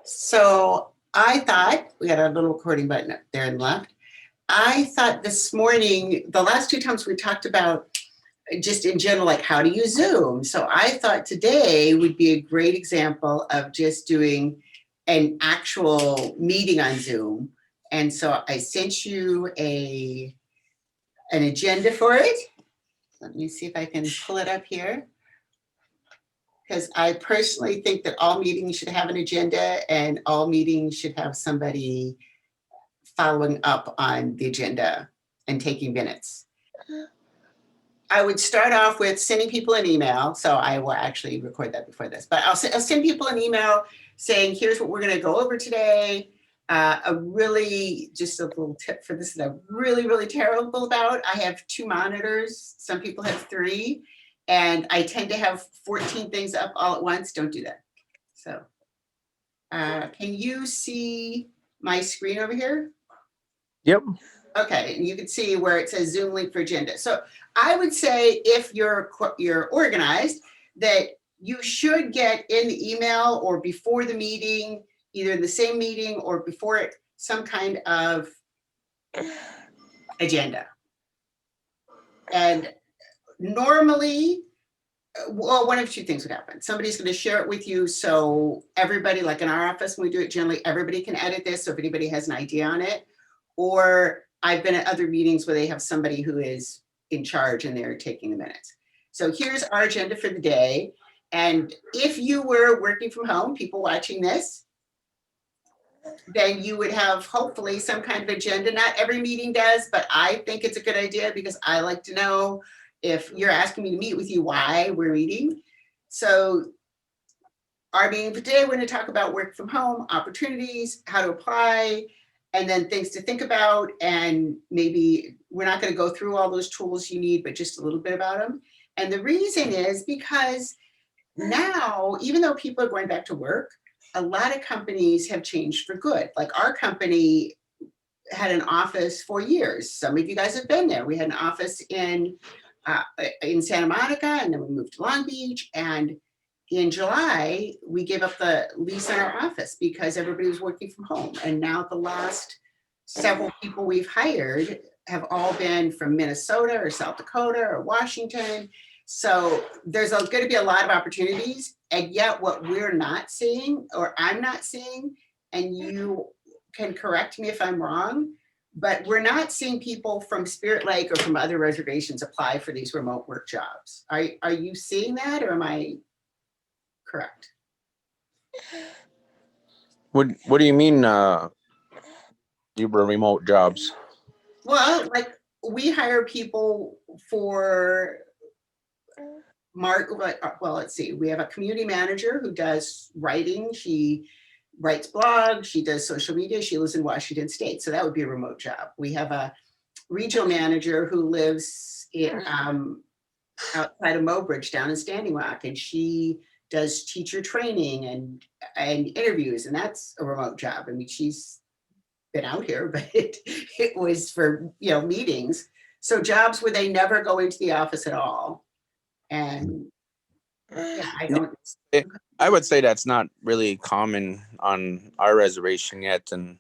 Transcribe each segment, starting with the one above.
So I thought, we got a little recording button up there and left. I thought this morning, the last two times we talked about just in general, like how to use Zoom. So I thought today would be a great example of just doing an actual meeting on Zoom. And so I sent you an agenda for it. Let me see if I can pull it up here. Because I personally think that all meetings should have an agenda and all meetings should have somebody following up on the agenda and taking minutes. I would start off with sending people an email. So I will actually record that before this, but I'll send people an email saying, here's what we're going to go over today. Just a little tip for this that I'm really, really terrible about. I have 2 monitors. Some people have 3. And I tend to have 14 things up all at once. Don't do that. So can you see my screen over here? Yep. Okay, and you can see where it says Zoom link for agenda. So I would say if you're organized, that you should get in the email or before the meeting, either in the same meeting or before it, some kind of agenda. And normally, well, one of 2 things would happen. Somebody's going to share it with you. So everybody, like in our office, when we do it, generally everybody can edit this. So if anybody has an idea on it, or I've been at other meetings where they have somebody who is in charge and they're taking the minutes. So here's our agenda for the day. And if you were working from home, people watching this, then you would have hopefully some kind of agenda. Not every meeting does, but I think it's a good idea because I like to know if you're asking me to meet with you, why we're meeting. So our meeting today, we're going to talk about work from home, opportunities, how to apply, and then things to think about. And maybe we're not going to go through all those tools you need, but just a little bit about them. And the reason is because now, even though people are going back to work, a lot of companies have changed for good. Like our company had an office for years. Some of you guys have been there. We had an office in Santa Monica, and then we moved to Long Beach. And in July, we gave up the lease on our office because everybody was working from home. And now the last several people we've hired have all been from Minnesota or South Dakota or Washington. So there's going to be a lot of opportunities. And yet what we're not seeing, or I'm not seeing, and you can correct me if I'm wrong, but we're not seeing people from Spirit Lake or from other reservations apply for these remote work jobs. Are you seeing that, or am I correct? What do you mean you were remote jobs? Well, like we hire people for well, let's see. We have a community manager who does writing. She writes blogs. She does social media. She lives in Washington State. So that would be a remote job. We have a regional manager who lives in, outside of Mobridge down in Standing Rock. And she does teacher training and interviews. And that's a remote job. I mean, she's been out here, but it was for, meetings. So jobs where they never go into the office at all. And yeah, I would say that's not really common on our reservation yet. And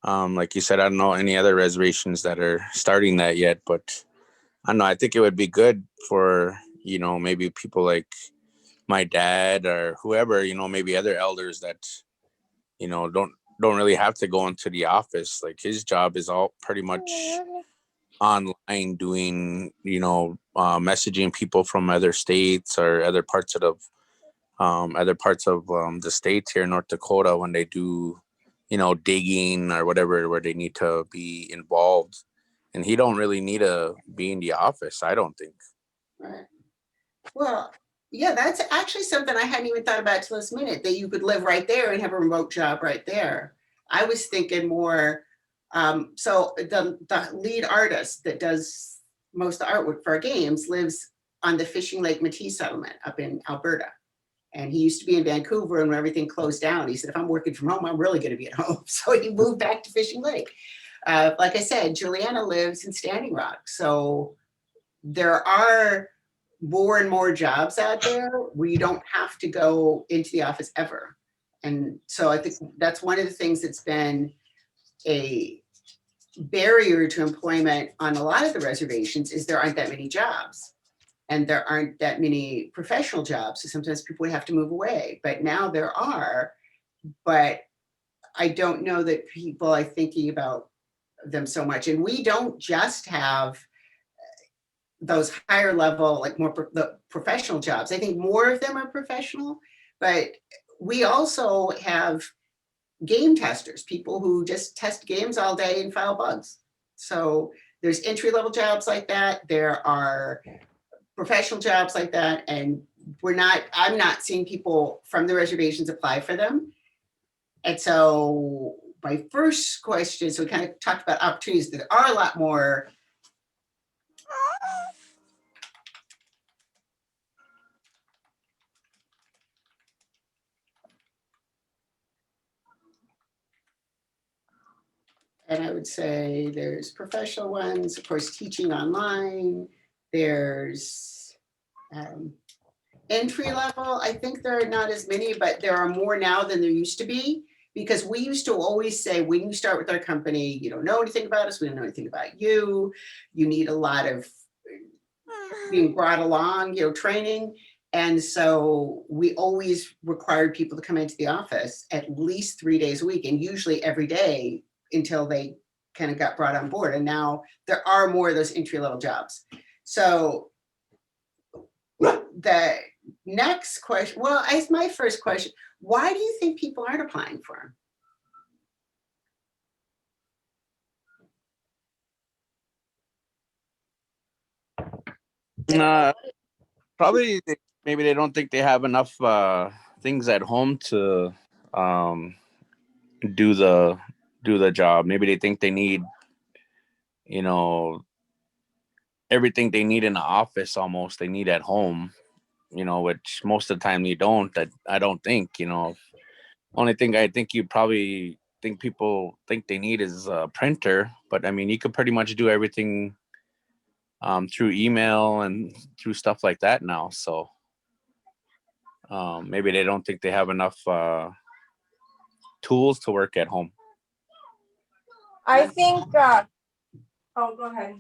like you said, I don't know any other reservations that are starting that yet, but I don't know. I think it would be good for, maybe people like my dad or whoever, maybe other elders that, don't really have to go into the office. Like his job is all pretty much online, doing messaging people from other states or other parts of the states here in North Dakota when they do digging or whatever, where they need to be involved. And he don't really need to be in the office, I don't think. Right. Well, yeah, that's actually something I hadn't even thought about till this minute, that you could live right there and have a remote job right there. I was thinking more, so the lead artist that does most of the artwork for our games lives on the Fishing Lake Métis settlement up in Alberta. And he used to be in Vancouver, and when everything closed down, he said, if I'm working from home, I'm really going to be at home. So he moved back to Fishing Lake. Like I said, Juliana lives in Standing Rock. So there are more and more jobs out there where you don't have to go into the office ever. And so I think that's one of the things that's been a barrier to employment on a lot of the reservations is there aren't that many jobs. And there aren't that many professional jobs. So sometimes people would have to move away, but now there are. But I don't know that people are thinking about them so much. And we don't just have those higher level, like the professional jobs. I think more of them are professional, but we also have game testers, people who just test games all day and file bugs. So there's entry level jobs like that. There are professional jobs like that. And I'm not seeing people from the reservations apply for them. And so my first question, so we kind of talked about opportunities. There are a lot more and I would say there's professional ones, of course, teaching online. There's entry level. I think there are not as many, but there are more now than there used to be. Because we used to always say, when you start with our company, you don't know anything about us, we don't know anything about you. You need a lot of being brought along, training. And so we always required people to come into the office at least 3 days a week, and usually every day until they kind of got brought on board. And now there are more of those entry level jobs. So the next question, well, it's my first question. Why do you think people aren't applying for them? Probably maybe they don't think they have enough things at home to um, do the job. Maybe they think they need, you know, everything they need in the office almost they need at home, which most of the time you don't. That I don't think, only thing I think you probably think people think they need is a printer, but I mean you could pretty much do everything through email and through stuff like that now. So maybe they don't think they have enough tools to work at home. I think, oh, go ahead.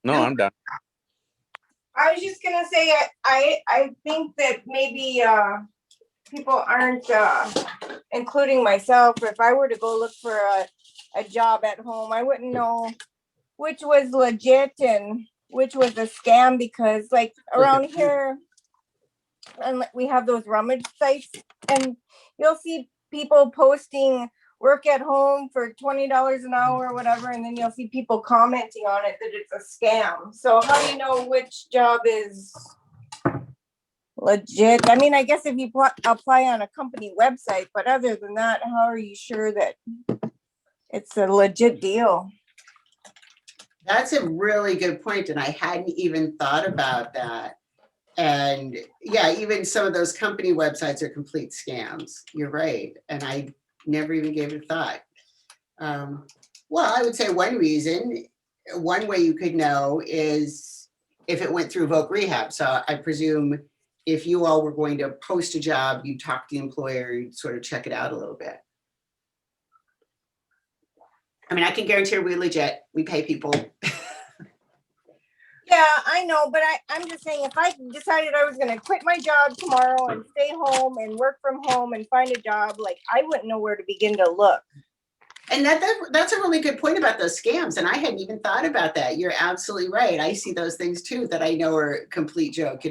No, I'm done. I was just gonna say, I think that maybe people aren't, including myself, if I were to go look for a job at home, I wouldn't know which was legit and which was a scam, because like around here, and we have those rummage sites, and you'll see people posting work at home for $20 an hour or whatever, and then you'll see people commenting on it that it's a scam. So how do you know which job is legit? I mean, I guess if you apply on a company website, but other than that, how are you sure that it's a legit deal? That's a really good point, and I hadn't even thought about that. And yeah, even some of those company websites are complete scams. You're right. And I never even gave it a thought. Well, I would say one way you could know is if it went through Voc Rehab. So I presume if you all were going to post a job, you'd talk to the employer, you'd sort of check it out a little bit. I mean, I can guarantee we're legit. We pay people. Yeah, I know, but I'm just saying, if I decided I was going to quit my job tomorrow and stay home and work from home and find a job, like I wouldn't know where to begin to look. And that's a really good point about those scams. And I hadn't even thought about that. You're absolutely right. I see those things too that I know are a complete joke,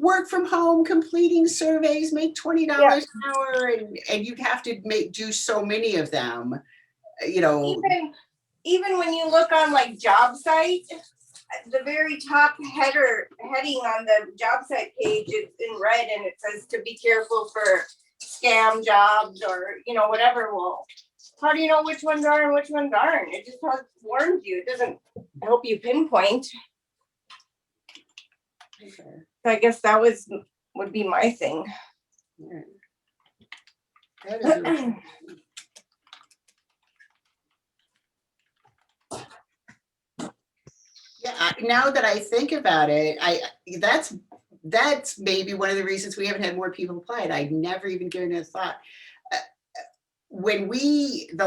work from home, completing surveys, make $20 an hour, and you'd have to do so many of them, Even when you look on like job site, the very top heading on the job site page is in red, and it says to be careful for scam jobs or whatever. Well, how do you know which ones are and which ones aren't? It just warns you. It doesn't help you pinpoint. Okay. So I guess that would be my thing. Yeah. That is really yeah, now that I think about it, that's that's maybe one of the reasons we haven't had more people apply. I'd never even given it a thought. When three of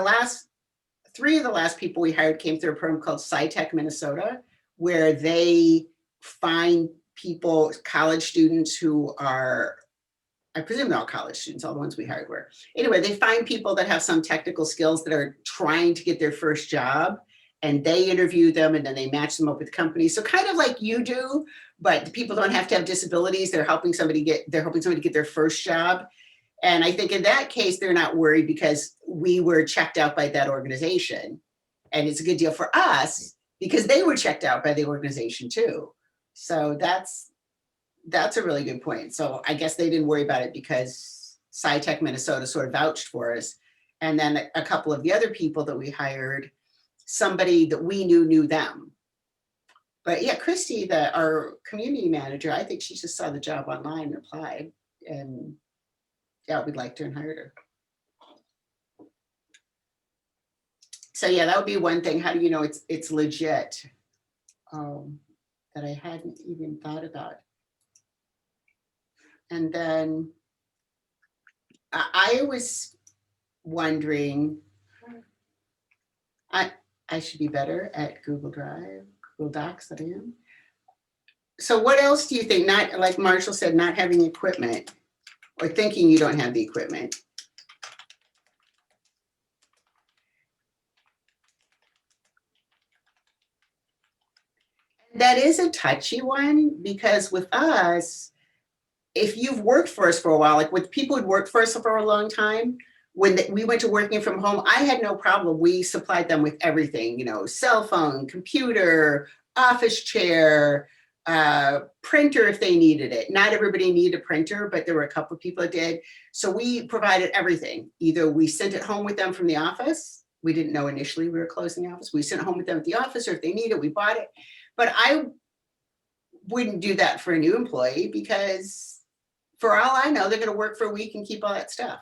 the last people we hired came through a program called SciTech Minnesota, where they find people, college students who are, I presume they're all college students, all the ones we hired were. Anyway, they find people that have some technical skills that are trying to get their first job, and they interview them and then they match them up with companies. So kind of like you do, but people don't have to have disabilities. They're helping somebody get their first job. And I think in that case, they're not worried because we were checked out by that organization. And it's a good deal for us because they were checked out by the organization too. So that's a really good point. So I guess they didn't worry about it because SciTech Minnesota sort of vouched for us. And then a couple of the other people that we hired, somebody that we knew them. But yeah, Christy, our community manager, I think she just saw the job online and applied. And yeah, we'd like to and hired her. So yeah, that would be one thing. How do you know it's legit? That I hadn't even thought about. And then I was wondering, I should be better at Google Drive, Google Docs than I am. So what else do you think, not like Marshall said, not having equipment or thinking you don't have the equipment? That is a touchy one because with us, if you've worked for us for a while, like with people who'd worked for us for a long time, when we went to working from home, I had no problem. We supplied them with everything, cell phone, computer, office chair, printer if they needed it. Not everybody needed a printer, but there were a couple of people that did. So we provided everything. Either we sent it home with them from the office. We didn't know initially we were closing the office. We sent it home with them at the office, or if they need it, we bought it. But I wouldn't do that for a new employee because for all I know, they're going to work for a week and keep all that stuff.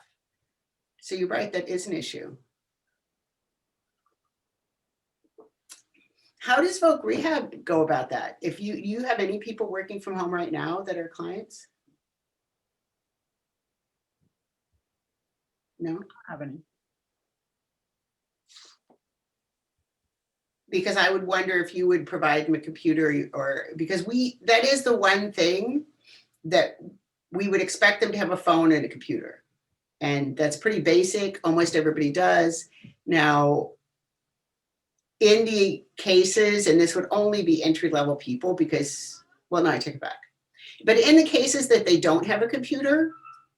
So you're right, that is an issue. How does Voc Rehab go about that? If you have any people working from home right now that are clients? No? Have any. Because I would wonder if you would provide them a computer, or because that is the one thing that we would expect them to have a phone and a computer. And that's pretty basic. Almost everybody does. Now, in the cases, and this would only be entry-level people because, well, no, I take it back. But in the cases that they don't have a computer,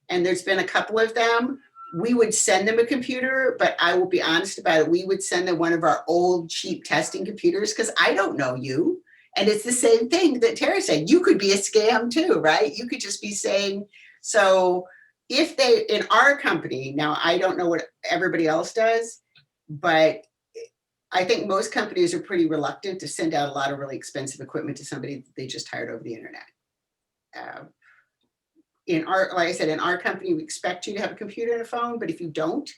and there's been a couple of them, we would send them a computer, but I will be honest about it. We would send them one of our old cheap testing computers because I don't know you. And it's the same thing that Tara said. You could be a scam too, right? You could just be saying, so if they, in our company, now I don't know what everybody else does, but I think most companies are pretty reluctant to send out a lot of really expensive equipment to somebody that they just hired over the internet. Like I said, in our company, we expect you to have a computer and a phone, but if you don't,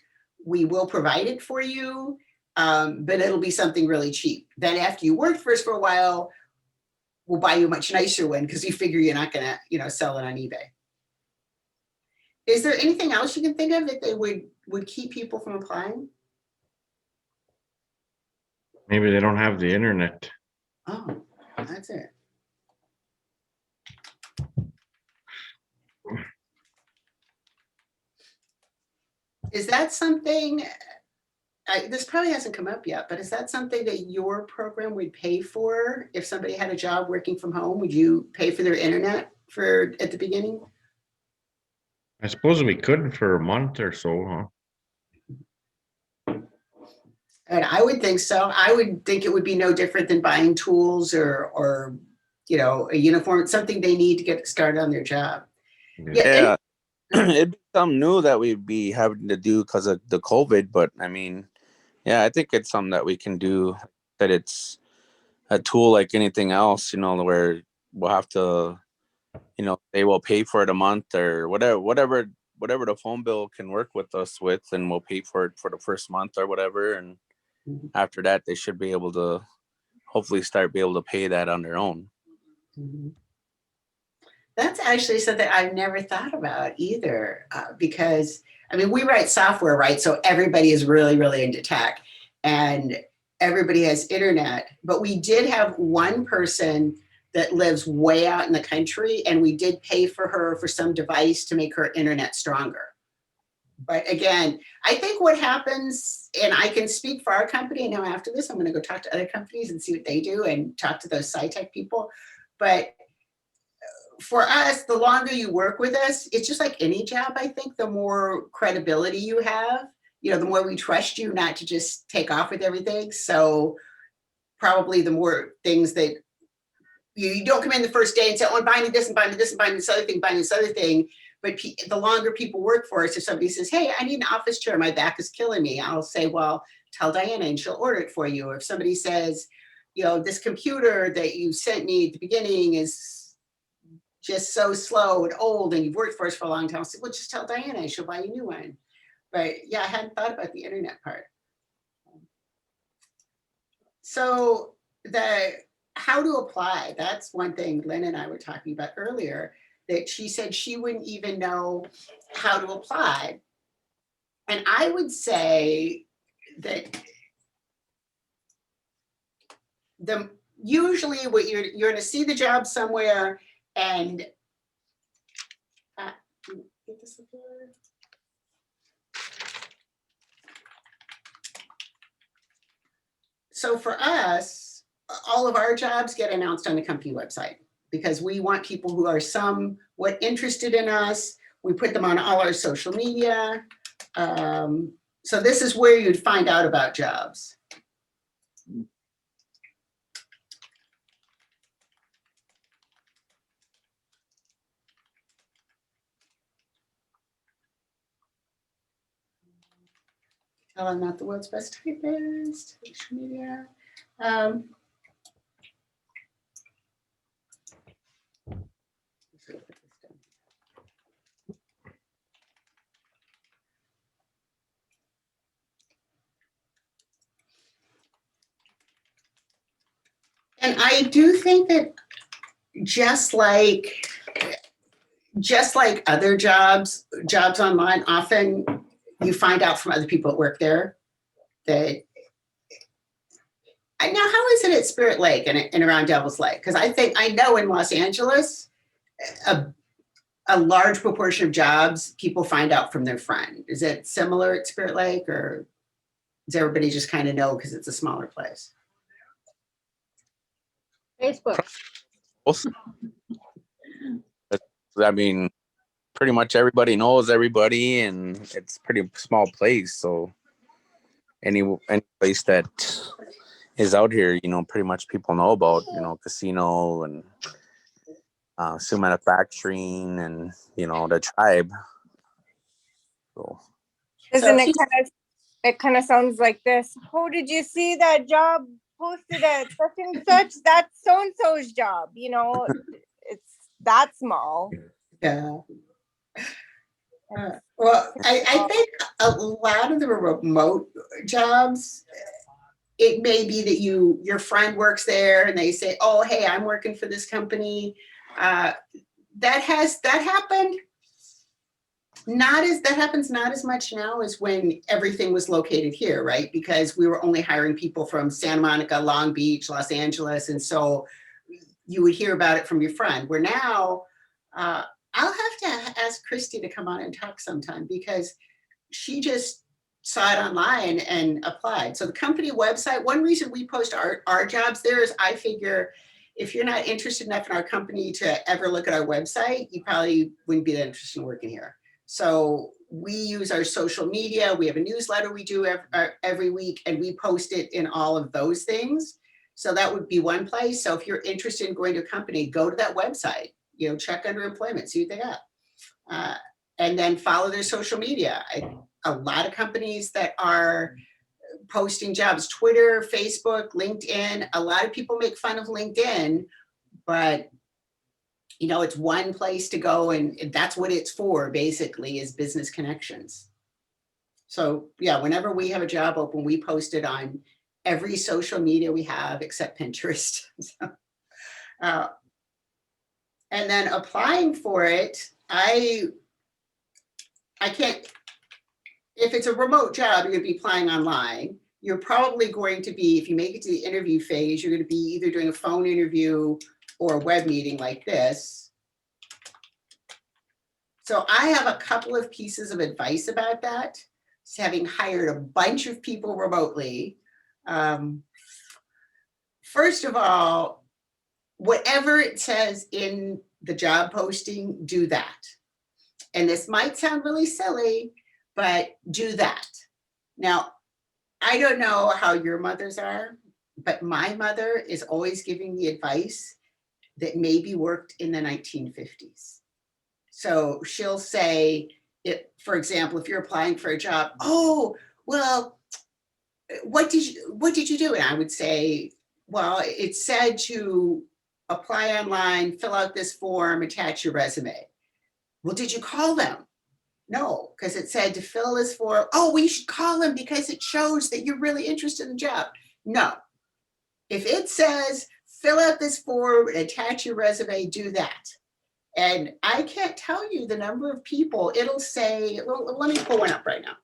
we will provide it for you, but it'll be something really cheap. Then after you work for us for a while, we'll buy you a much nicer one because we figure you're not gonna, sell it on eBay. Is there anything else you can think of that they would keep people from applying? Maybe they don't have the internet. Oh, that's it. Is that something, this probably hasn't come up yet, but is that something that your program would pay for? If somebody had a job working from home, would you pay for their internet at the beginning? I suppose we could for a month or so, huh? And I would think so. I would think it would be no different than buying tools or a uniform, something they need to get started on their job. Yeah. It'd be something new that we'd be having to do because of the COVID, but I mean, yeah, I think it's something that we can do, that it's a tool like anything else, where we'll have to, they will pay for it a month or whatever the phone bill can work with us with, and we'll pay for it for the first month or whatever. And after that, they should be able to hopefully be able to pay that on their own. Mm-hmm. That's actually something I've never thought about either, because I mean, we write software, right? So everybody is really, really into tech and everybody has internet. But we did have one person that lives way out in the country, and we did pay for her for some device to make her internet stronger. But again, I think what happens, and I can speak for our company now after this, I'm going to go talk to other companies and see what they do and talk to those sci-tech people. But for us, the longer you work with us, it's just like any job. I think the more credibility you have, the more we trust you not to just take off with everything. So probably the more things that you don't come in the first day and say, oh, I'm buying this and buying this and buying this other thing, buying this other thing. But the longer people work for us, if somebody says, hey, I need an office chair, my back is killing me, I'll say, well, tell Diana and she'll order it for you. Or if somebody says, this computer that you sent me at the beginning is just so slow and old and you've worked for us for a long time, I'll say, well, just tell Diana and she'll buy you a new one. But yeah, I hadn't thought about the internet part. So how to apply, that's one thing Lynn and I were talking about earlier, that she said she wouldn't even know how to apply. And I would say that usually what you're going to see the job somewhere and get this up here. So for us, all of our jobs get announced on the company website because we want people who are somewhat interested in us. We put them on all our social media. So this is where you'd find out about jobs. Tell I'm not the world's best typist. Social media. And I do think that just like other jobs online, often you find out from other people that work there that. Now, how is it at Spirit Lake and around Devil's Lake? Because I know in Los Angeles, a large proportion of jobs people find out from their friend. Is it similar at Spirit Lake, or does everybody just kind of know because it's a smaller place? Facebook. I mean, pretty much everybody knows everybody, and it's a pretty small place. So any place that is out here, pretty much people know about, casino and steel manufacturing and, the tribe. So. Isn't it kind of sounds like this? Oh, did you see that job posted at such and such? That's so-and-so's job, it's that small. Yeah. Well, I think a lot of the remote jobs, it may be that your friend works there and they say, oh, hey, I'm working for this company. That happened. That happens not as much now as when everything was located here, right? Because we were only hiring people from Santa Monica, Long Beach, Los Angeles. And so you would hear about it from your friend. Where now, I'll have to ask Christy to come on and talk sometime because she just saw it online and applied. So the company website, one reason we post our jobs there is I figure if you're not interested enough in our company to ever look at our website, you probably wouldn't be that interested in working here. So we use our social media. We have a newsletter we do every week, and we post it in all of those things. So that would be one place. So if you're interested in going to a company, go to that website, check under employment, see what they got. And then follow their social media. A lot of companies that are posting jobs, Twitter, Facebook, LinkedIn, a lot of people make fun of LinkedIn, but it's one place to go, and that's what it's for, basically, is business connections. So yeah, whenever we have a job open, we post it on every social media we have except Pinterest. So, And then applying for it, I can't, if it's a remote job, you're gonna be applying online. You're probably going to be, if you make it to the interview phase, you're gonna be either doing a phone interview or a web meeting like this. So I have a couple of pieces of advice about that, having hired a bunch of people remotely. First of all, whatever it says in the job posting, do that. And this might sound really silly, but do that. Now, I don't know how your mothers are, but my mother is always giving me advice that maybe worked in the 1950s. So she'll say, for example, if you're applying for a job, oh, well, what did you do? And I would say, well, it said to apply online, fill out this form, attach your resume. Well, did you call them? No, because it said to fill this form. Oh, we should call them because it shows that you're really interested in the job. No. If it says fill out this form, attach your resume, do that. And I can't tell you the number of people it'll say, well, let me pull one up right now.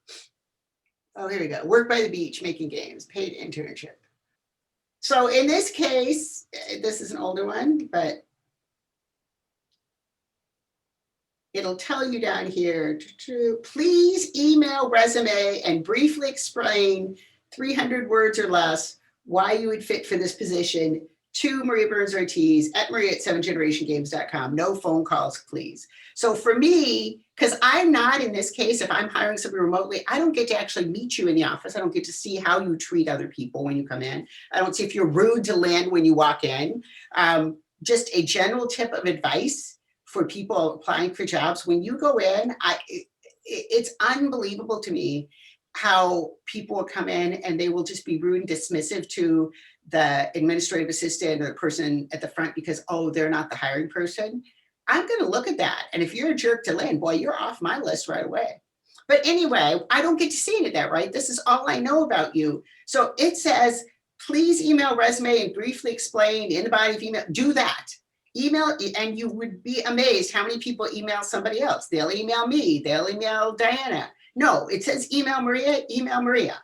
Oh, here we go. Work by the beach, making games, paid internship. So in this case, this is an older one, but it'll tell you down here, please email resume and briefly explain 300 words or less why you would fit for this position to Maria Burns Ortiz at maria@7generationgames.com. No phone calls, please. So for me, because I'm not in this case, if I'm hiring somebody remotely, I don't get to actually meet you in the office. I don't get to see how you treat other people when you come in. I don't see if you're rude to Lynn when you walk in. Just a general tip of advice for people applying for jobs. When you go in, it's unbelievable to me how people will come in and they will just be rude and dismissive to the administrative assistant or the person at the front because, oh, they're not the hiring person. I'm going to look at that. And if you're a jerk to Lynn, boy, you're off my list right away. But anyway, I don't get to see any of that, right? This is all I know about you. So it says, please email resume and briefly explain in the body of email. Do that. Email, and you would be amazed how many people email somebody else. They'll email me. They'll email Diana. No, it says email Maria, email Maria.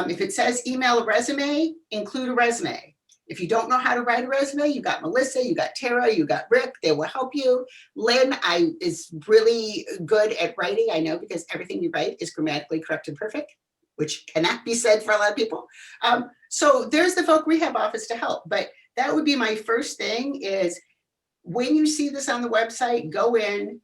If it says email a resume, include a resume. If you don't know how to write a resume, you got Melissa, you got Tara, you got Rick, they will help you. Lynn is really good at writing, I know, because everything you write is grammatically correct and perfect, which cannot be said for a lot of people. So there's the Voc Rehab office to help, but that would be my first thing is when you see this on the website, go in,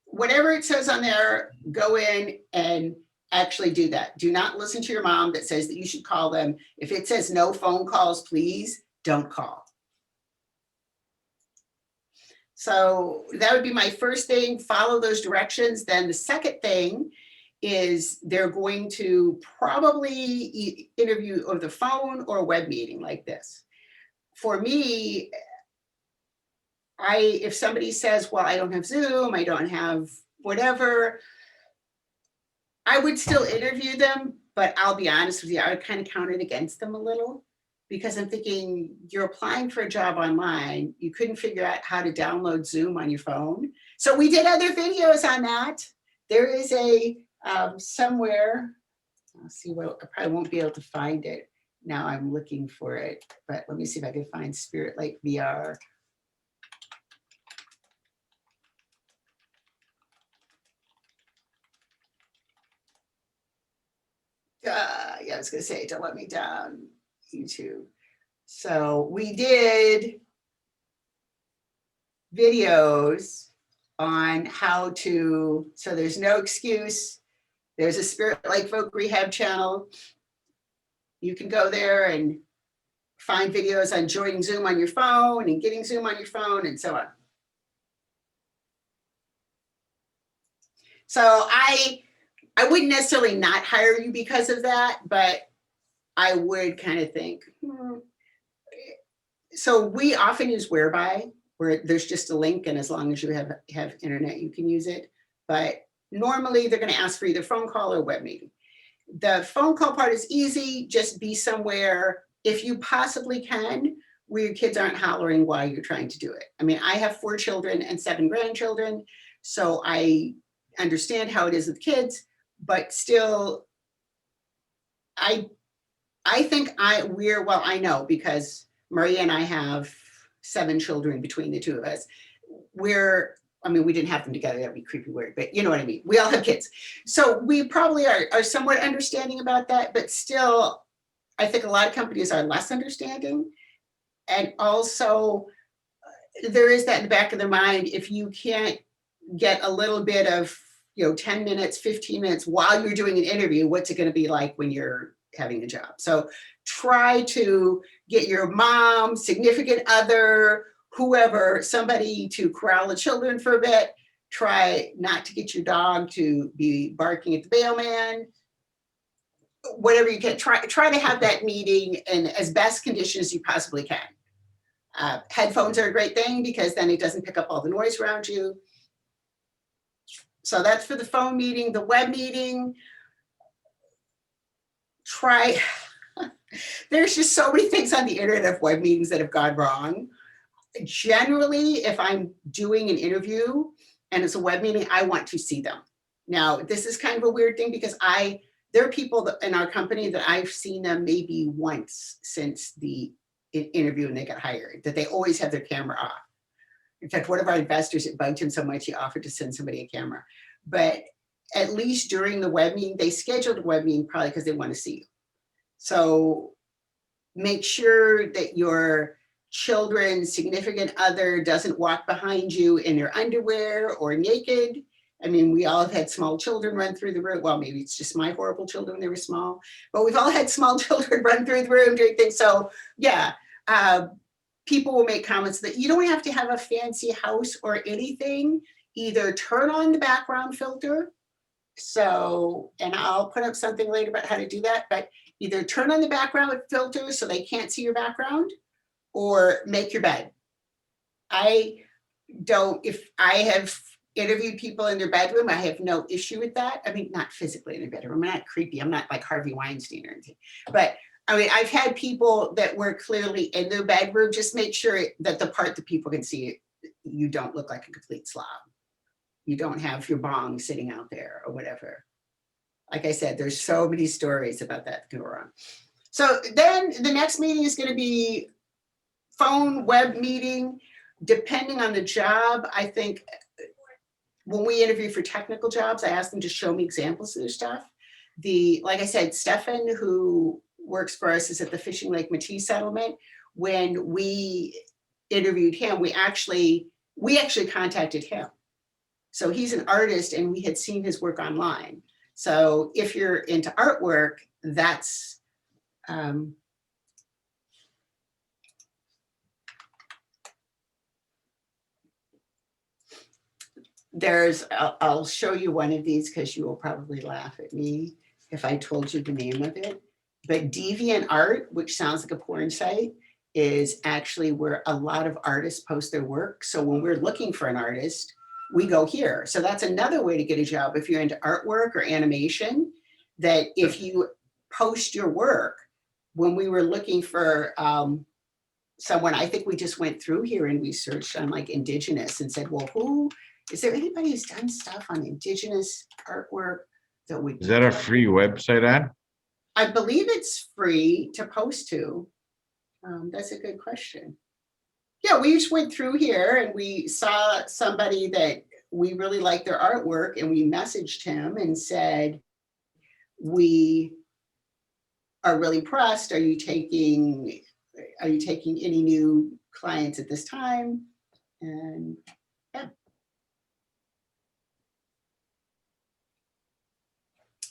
whatever it says on there, go in and actually do that. Do not listen to your mom that says that you should call them. If it says no phone calls, please don't call. So that would be my first thing, follow those directions. Then the second thing is they're going to probably interview over the phone or a web meeting like this. For me, if somebody says, well, I don't have Zoom, I don't have whatever, I would still interview them, but I'll be honest with you, I would kind of count it against them a little because I'm thinking you're applying for a job online. You couldn't figure out how to download Zoom on your phone. So we did other videos on that. There is a somewhere, I'll see what, I probably won't be able to find it. Now I'm looking for it, but let me see if I can find Spirit Lake VR. Yeah, I was gonna say, don't let me down, YouTube. So we did videos on how to, so there's no excuse. There's a Spirit Lake Voc Rehab channel. You can go there and find videos on joining Zoom on your phone and getting Zoom on your phone and so on. So I wouldn't necessarily not hire you because of that, but I would kind of think, So we often use Whereby, where there's just a link, and as long as you have internet, you can use it. But normally they're going to ask for either phone call or web meeting. The phone call part is easy. Just be somewhere, if you possibly can, where your kids aren't hollering while you're trying to do it. I mean, I have 4 children and 7 grandchildren, so I understand how it is with kids, but still, I think I know because Maria and I have 7 children between the 2 of us. We didn't have them together, that'd be creepy weird, but you know what I mean? We all have kids. So we probably are somewhat understanding about that, but still, I think a lot of companies are less understanding. And also, there is that in the back of their mind, if you can't get a little bit of, 10 minutes, 15 minutes while you're doing an interview, what's it going to be like when you're having a job? So try to get your mom, significant other, whoever, somebody to corral the children for a bit. Try not to get your dog to be barking at the mailman. Whatever you can, try to have that meeting in as best conditions as you possibly can. Headphones are a great thing because then it doesn't pick up all the noise around you. So that's for the phone meeting. The web meeting, there's just so many things on the internet of web meetings that have gone wrong. Generally, if I'm doing an interview and it's a web meeting, I want to see them. Now, this is kind of a weird thing because there are people in our company that I've seen them maybe once since the interview and they got hired, that they always have their camera off. In fact, one of our investors, it bugged him so much, he offered to send somebody a camera. But at least during the web meeting, they scheduled a web meeting probably because they want to see you. So make sure that your children's significant other doesn't walk behind you in their underwear or naked. I mean, we all have had small children run through the room. Well, maybe it's just my horrible children when they were small, but we've all had small children run through the room doing things. So yeah, people will make comments that you don't have to have a fancy house or anything. Either turn on the background filter. So, and I'll put up something later about how to do that, but either turn on the background filter so they can't see your background or make your bed. If I have interviewed people in their bedroom, I have no issue with that. I mean, not physically in their bedroom. I'm not creepy. I'm not like Harvey Weinstein or anything, but I mean, I've had people that were clearly in their bedroom. Just make sure that the part that people can see, you don't look like a complete slob. You don't have your bong sitting out there or whatever. Like I said, there's so many stories about that go around. So then the next meeting is going to be phone web meeting. Depending on the job, I think when we interview for technical jobs, I ask them to show me examples of their stuff. Like I said, Stefan, who works for us, is at the Fishing Lake Matisse settlement. When we interviewed him, we actually contacted him. So he's an artist and we had seen his work online. So if you're into artwork, that's I'll show you one of these because you will probably laugh at me if I told you the name of it. But DeviantArt, which sounds like a porn site, is actually where a lot of artists post their work. So when we're looking for an artist, we go here. So that's another way to get a job if you're into artwork or animation, that if you post your work. When we were looking for someone, I think we just went through here and we searched on like Indigenous and said, well, is there anybody who's done stuff on Indigenous artwork that would? Is that a free website ad? I believe it's free to post to. That's a good question. Yeah, we just went through here and we saw somebody that we really liked their artwork and we messaged him and said, we are really impressed. Are you taking any new clients at this time? And yeah.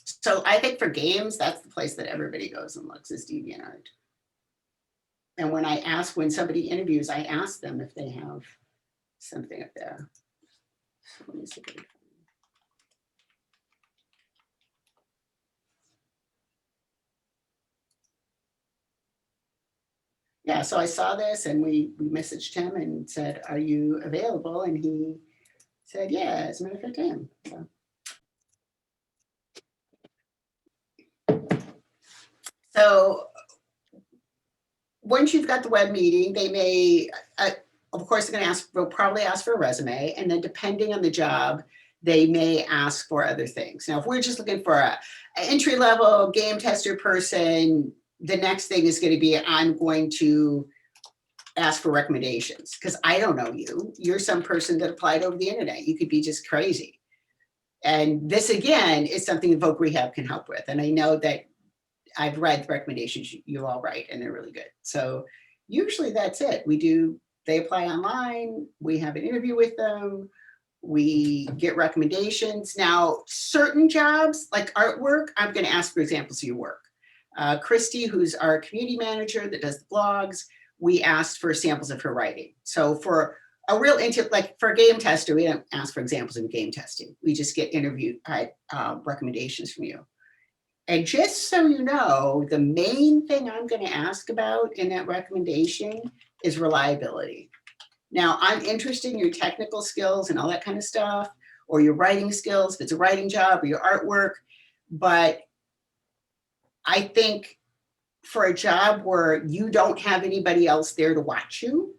So I think for games, that's the place that everybody goes and looks, is DeviantArt. And when somebody interviews, I ask them if they have something up there. So let me see. Yeah, so I saw this and we messaged him and said, are you available? And he said, yeah, as a matter of fact, I am. So once you've got the web meeting, they may, of course, they'll probably ask for a resume, and then depending on the job, they may ask for other things. Now, if we're just looking for an entry-level game tester person, the next thing is going to be, I'm going to ask for recommendations, because I don't know you. You're some person that applied over the internet. You could be just crazy. And this, again, is something that Voc Rehab can help with. And I know that I've read the recommendations you all write, and they're really good. So usually that's it. They apply online. We have an interview with them. We get recommendations. Now, certain jobs like artwork, I'm going to ask for examples of your work. Christy, who's our community manager that does the blogs, we asked for samples of her writing. So for a real like for a game tester, we don't ask for examples of game testing. We just get recommendations from you. And just so you know, the main thing I'm going to ask about in that recommendation is reliability. Now, I'm interested in your technical skills and all that kind of stuff, or your writing skills, if it's a writing job, or your artwork. But I think for a job where you don't have anybody else there to watch you,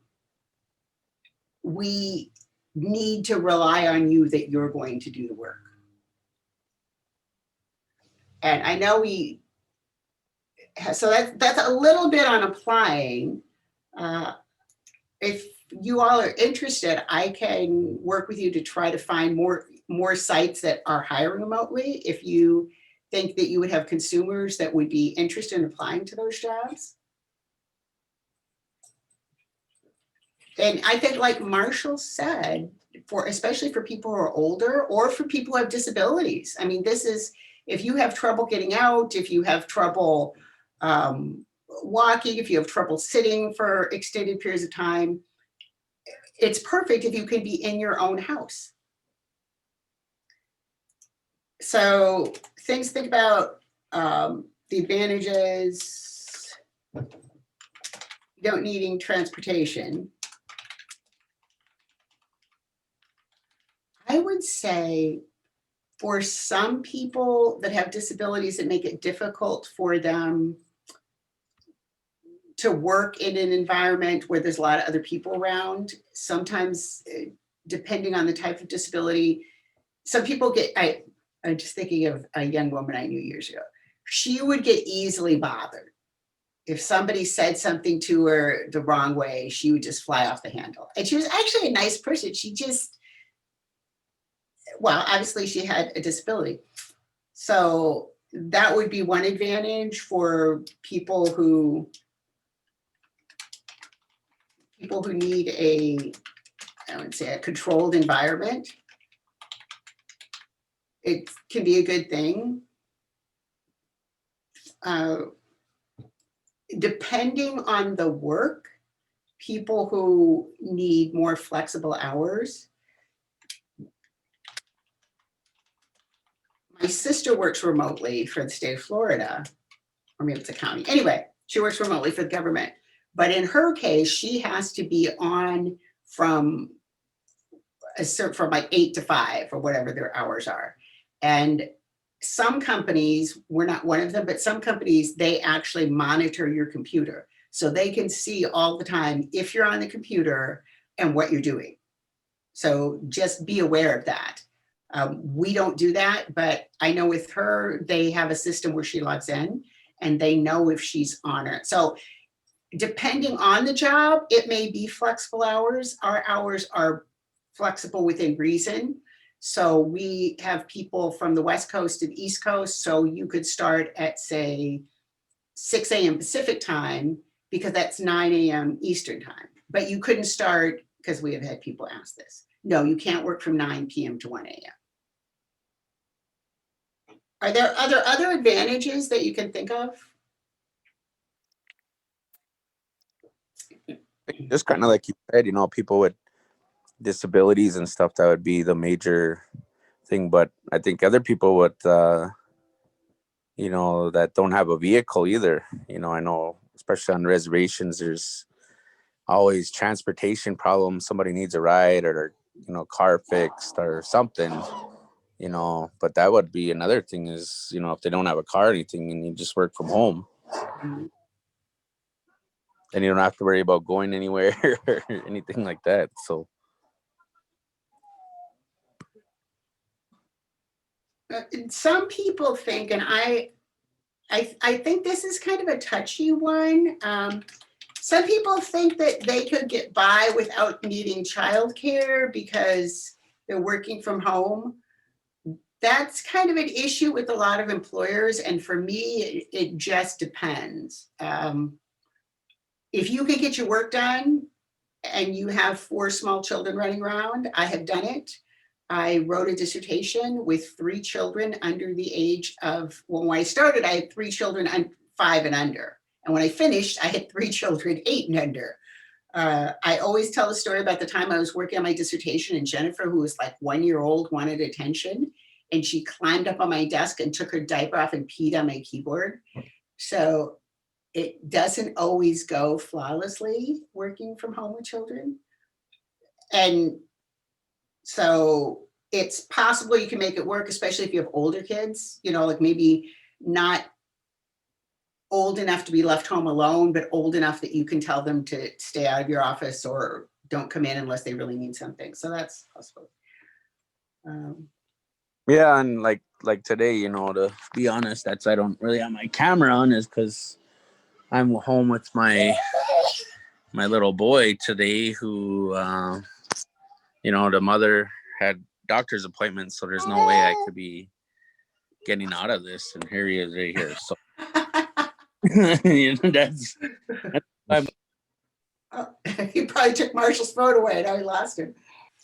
we need to rely on you that you're going to do the work. And I know so that's a little bit on applying. If you all are interested, I can work with you to try to find more sites that are hiring remotely. If you think that you would have consumers that would be interested in applying to those jobs. And I think, like Marshall said, especially for people who are older or for people who have disabilities. I mean, this is, if you have trouble getting out, if you have trouble walking, if you have trouble sitting for extended periods of time, it's perfect if you can be in your own house. So things to think about, the advantages, you don't needing transportation. I would say for some people that have disabilities that make it difficult for them to work in an environment where there's a lot of other people around, sometimes depending on the type of disability, some people get, I'm just thinking of a young woman I knew years ago. She would get easily bothered. If somebody said something to her the wrong way, she would just fly off the handle. And she was actually a nice person. She just, well, obviously she had a disability. So that would be one advantage for people who need I would say a controlled environment. It can be a good thing. Depending on the work, people who need more flexible hours. My sister works remotely for the state of Florida, or maybe it's a county. Anyway, she works remotely for the government. But in her case, she has to be on from like 8 to 5 or whatever their hours are. And some companies, we're not one of them, but some companies, they actually monitor your computer. So they can see all the time if you're on the computer and what you're doing. So just be aware of that. We don't do that, but I know with her, they have a system where she logs in and they know if she's on it. So depending on the job, it may be flexible hours. Our hours are flexible within reason. So we have people from the West Coast to the East Coast. So you could start at, say, 6 a.m. Pacific time, because that's 9 a.m. Eastern time. But you couldn't start, because we have had people ask this. No, you can't work from 9 p.m. to 1 a.m. Are there other advantages that you can think of? Just kind of like you said, people with disabilities and stuff, that would be the major thing. But I think other people with, that don't have a vehicle either, I know, especially on reservations, there's always transportation problems. Somebody needs a ride or, car fixed or something, but that would be another thing is, if they don't have a car or anything and you just work from home. then you don't have to worry about going anywhere or anything like that. So Some people think, and I think this is kind of a touchy one. Some people think that they could get by without needing childcare because they're working from home. That's kind of an issue with a lot of employers, and for me, it just depends. If you can get your work done and you have 4 small children running around, I have done it. I wrote a dissertation with 3 children under the age of, well, when I started, I had 3 children 5 and under. And when I finished, I had 3 children 8 and under. I always tell the story about the time I was working on my dissertation and Jennifer, who was like 1 year old, wanted attention. And she climbed up on my desk and took her diaper off and peed on my keyboard. So it doesn't always go flawlessly working from home with children. And so it's possible you can make it work, especially if you have older kids, you know, like maybe not old enough to be left home alone, but old enough that you can tell them to stay out of your office or don't come in unless they really need something. So that's possible. yeah, and like today, you know, to be honest, that's I don't really have my camera on is because I'm home with my little boy today who you know, the mother had doctor's appointments, so there's no way I could be getting out of this, and here he is right here. So you know, that's He probably took Marshall's phone away. Now he lost him.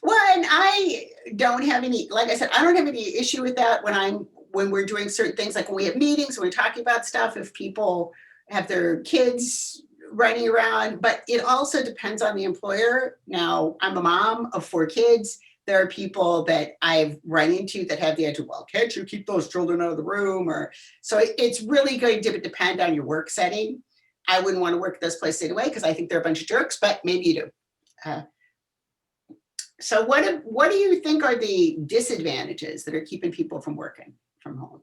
Well, and I don't have any, like I said, I don't have any issue with that when we're doing certain things, like when we have meetings, when we're talking about stuff, if people have their kids running around, but it also depends on the employer. Now, I'm a mom of 4 kids. There are people that I've run into that have the attitude, well, can't you keep those children out of the room? Or so it's really going to depend on your work setting. I wouldn't want to work at this place anyway because I think they're a bunch of jerks, but maybe you do. So what do you think are the disadvantages that are keeping people from working from home?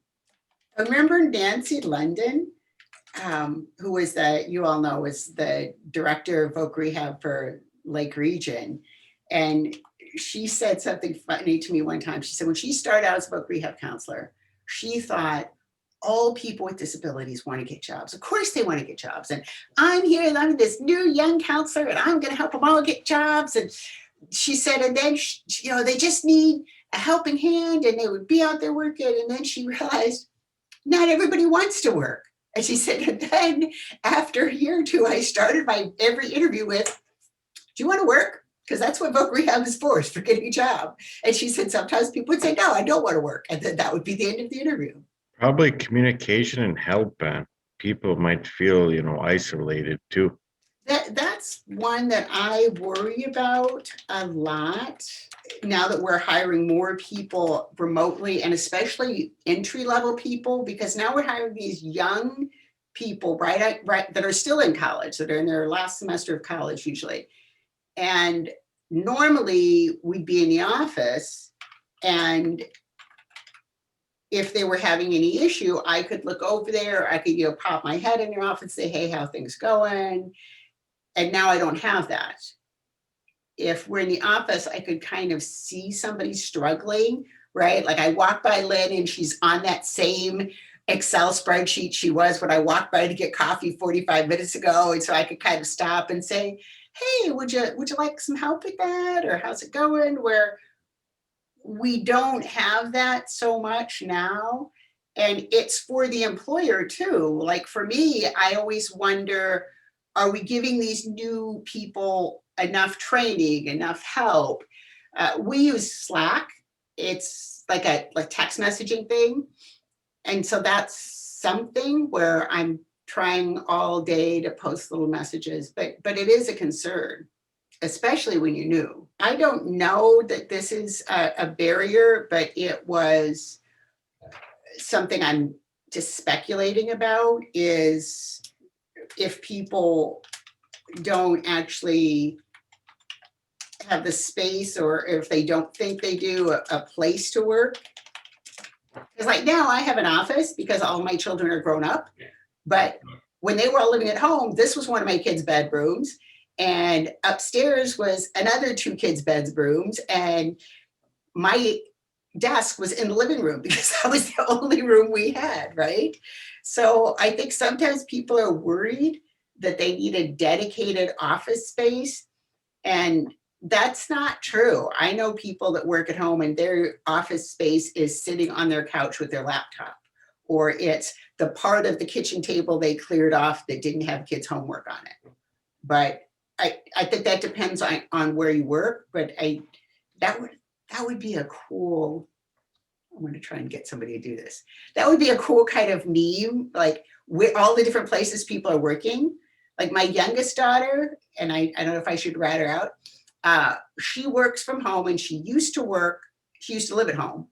I remember Nancy London, who was you all know, was the director of Voc Rehab for Lake Region. And she said something funny to me one time. She said when she started out as a Voc Rehab counselor, she thought all people with disabilities want to get jobs. Of course they want to get jobs. And I'm here and I'm this new young counselor and I'm going to help them all get jobs. And she said, and then, you know, they just need a helping hand and they would be out there working. And then she realized not everybody wants to work. And she said, and then after a year or 2, I started my every interview with, do you want to work? Because that's what Voc Rehab is for getting a job. And she said, sometimes people would say, no, I don't want to work. And then that would be the end of the interview. Probably communication and help, and people might feel, you know, isolated too. That's one that I worry about a lot now that we're hiring more people remotely, and especially entry-level people, because now we're hiring these young people right that are still in college, that are in their last semester of college usually. And normally we'd be in the office, and if they were having any issue, I could look over there, I could, you know, pop my head in their office, say, hey, how things going? And now I don't have that. If we're in the office, I could kind of see somebody struggling, right? Like I walk by Lynn and she's on that same Excel spreadsheet she was when I walked by to get coffee 45 minutes ago. And so I could kind of stop and say, hey, would you like some help with that? Or how's it going? Where we don't have that so much now. And it's for the employer too. Like for me, I always wonder, are we giving these new people enough training, enough help? We use Slack. It's like a text messaging thing. And so that's something where I'm trying all day to post little messages, but it is a concern, especially when you're new. I don't know that this is a barrier, but it was something I'm just speculating about, is if people don't actually have the space, or if they don't think they do, a place to work. Because like now I have an office because all my children are grown up, but when they were all living at home, this was one of my kids' bedrooms. And upstairs was another 2 kids' bedrooms. And my desk was in the living room because that was the only room we had, right? So I think sometimes people are worried that they need a dedicated office space, and that's not true. I know people that work at home and their office space is sitting on their couch with their laptop, or it's the part of the kitchen table they cleared off that didn't have kids' homework on it. But I think that depends on where you work, but that would be a cool, I'm going to try and get somebody to do this. That would be a cool kind of meme, like with all the different places people are working. Like my youngest daughter, and I don't know if I should rat her out, she works from home, and she used to live at home,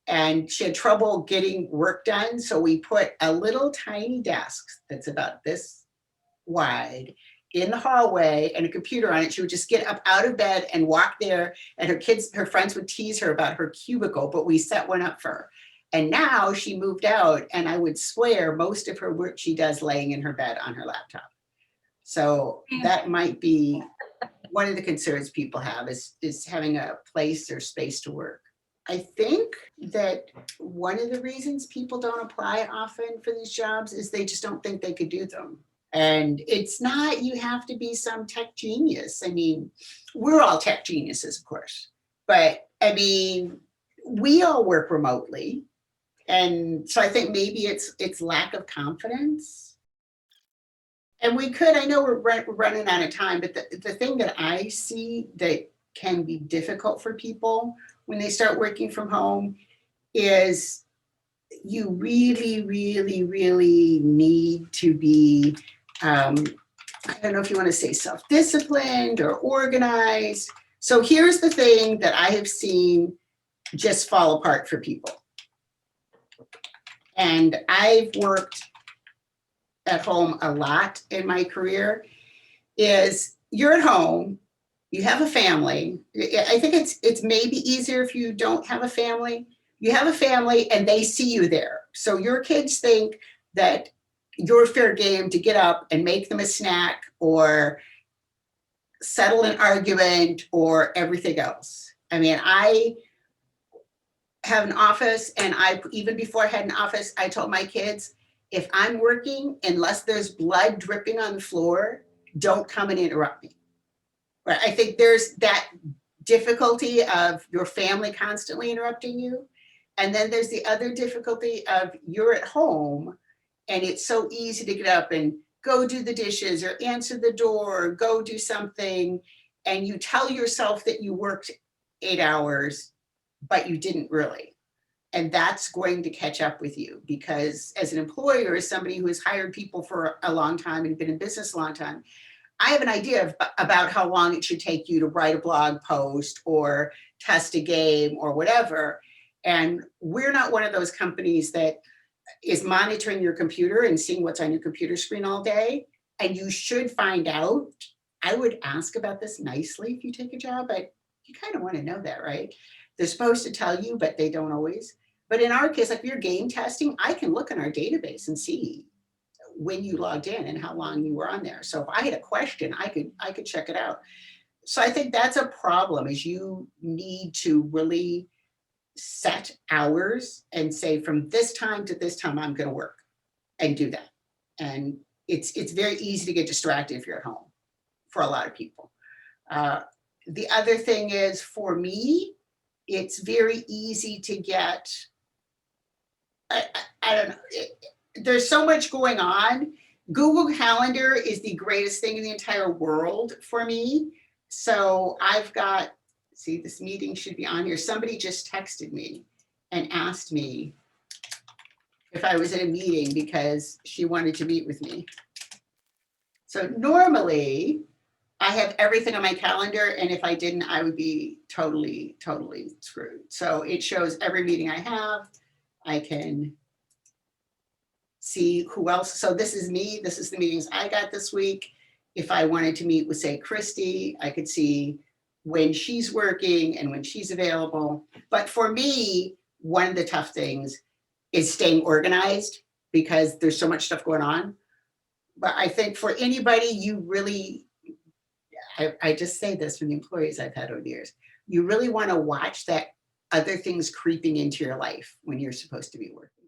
and she had trouble getting work done. So we put a little tiny desk that's about this wide in the hallway and a computer on it. She would just get up out of bed and walk there, and her friends would tease her about her cubicle, but we set one up for her. And now she moved out, and I would swear most of her work she does laying in her bed on her laptop. So that might be one of the concerns people have, is having a place or space to work. I think that one of the reasons people don't apply often for these jobs is they just don't think they could do them. And it's not, you have to be some tech genius. I mean, we're all tech geniuses, of course, but I mean, we all work remotely. And so I think maybe it's lack of confidence. And I know we're running out of time, but the thing that I see that can be difficult for people when they start working from home is you really, really, really need to be, I don't know if you want to say self-disciplined or organized. So here's the thing that I have seen just fall apart for people. And I've worked at home a lot in my career, is you're at home, you have a family. I think it's maybe easier if you don't have a family. You have a family and they see you there. So your kids think that you're fair game to get up and make them a snack or settle an argument or everything else. I mean, I have an office, and even before I had an office, I told my kids, if I'm working, unless there's blood dripping on the floor, don't come and interrupt me. Right? I think there's that difficulty of your family constantly interrupting you. And then there's the other difficulty of you're at home, and it's so easy to get up and go do the dishes or answer the door or go do something. And you tell yourself that you worked 8 hours, but you didn't really. And that's going to catch up with you, because as an employer, as somebody who has hired people for a long time and been in business a long time, I have an idea about how long it should take you to write a blog post or test a game or whatever. And we're not one of those companies that is monitoring your computer and seeing what's on your computer screen all day. And you should find out. I would ask about this nicely if you take a job, but you kind of want to know that, right? They're supposed to tell you, but they don't always. But in our case, like if you're game testing, I can look in our database and see when you logged in and how long you were on there. So if I had a question, I could check it out. So I think that's a problem, is you need to really set hours and say from this time to this time, I'm going to work and do that. And it's very easy to get distracted if you're at home for a lot of people. The other thing is, for me, it's very easy to get, I don't know, there's so much going on. Google Calendar is the greatest thing in the entire world for me. So I've got, see, this meeting should be on here. Somebody just texted me and asked me if I was in a meeting because she wanted to meet with me. So normally I have everything on my calendar, and if I didn't, I would be totally, totally screwed. So it shows every meeting I have. I can see who else. So this is me. This is the meetings I got this week. If I wanted to meet with, say, Christy, I could see when she's working and when she's available. But for me, one of the tough things is staying organized, because there's so much stuff going on. But I think for anybody, you really, I just say this from the employees I've had over the years, you really want to watch that other things creeping into your life when you're supposed to be working.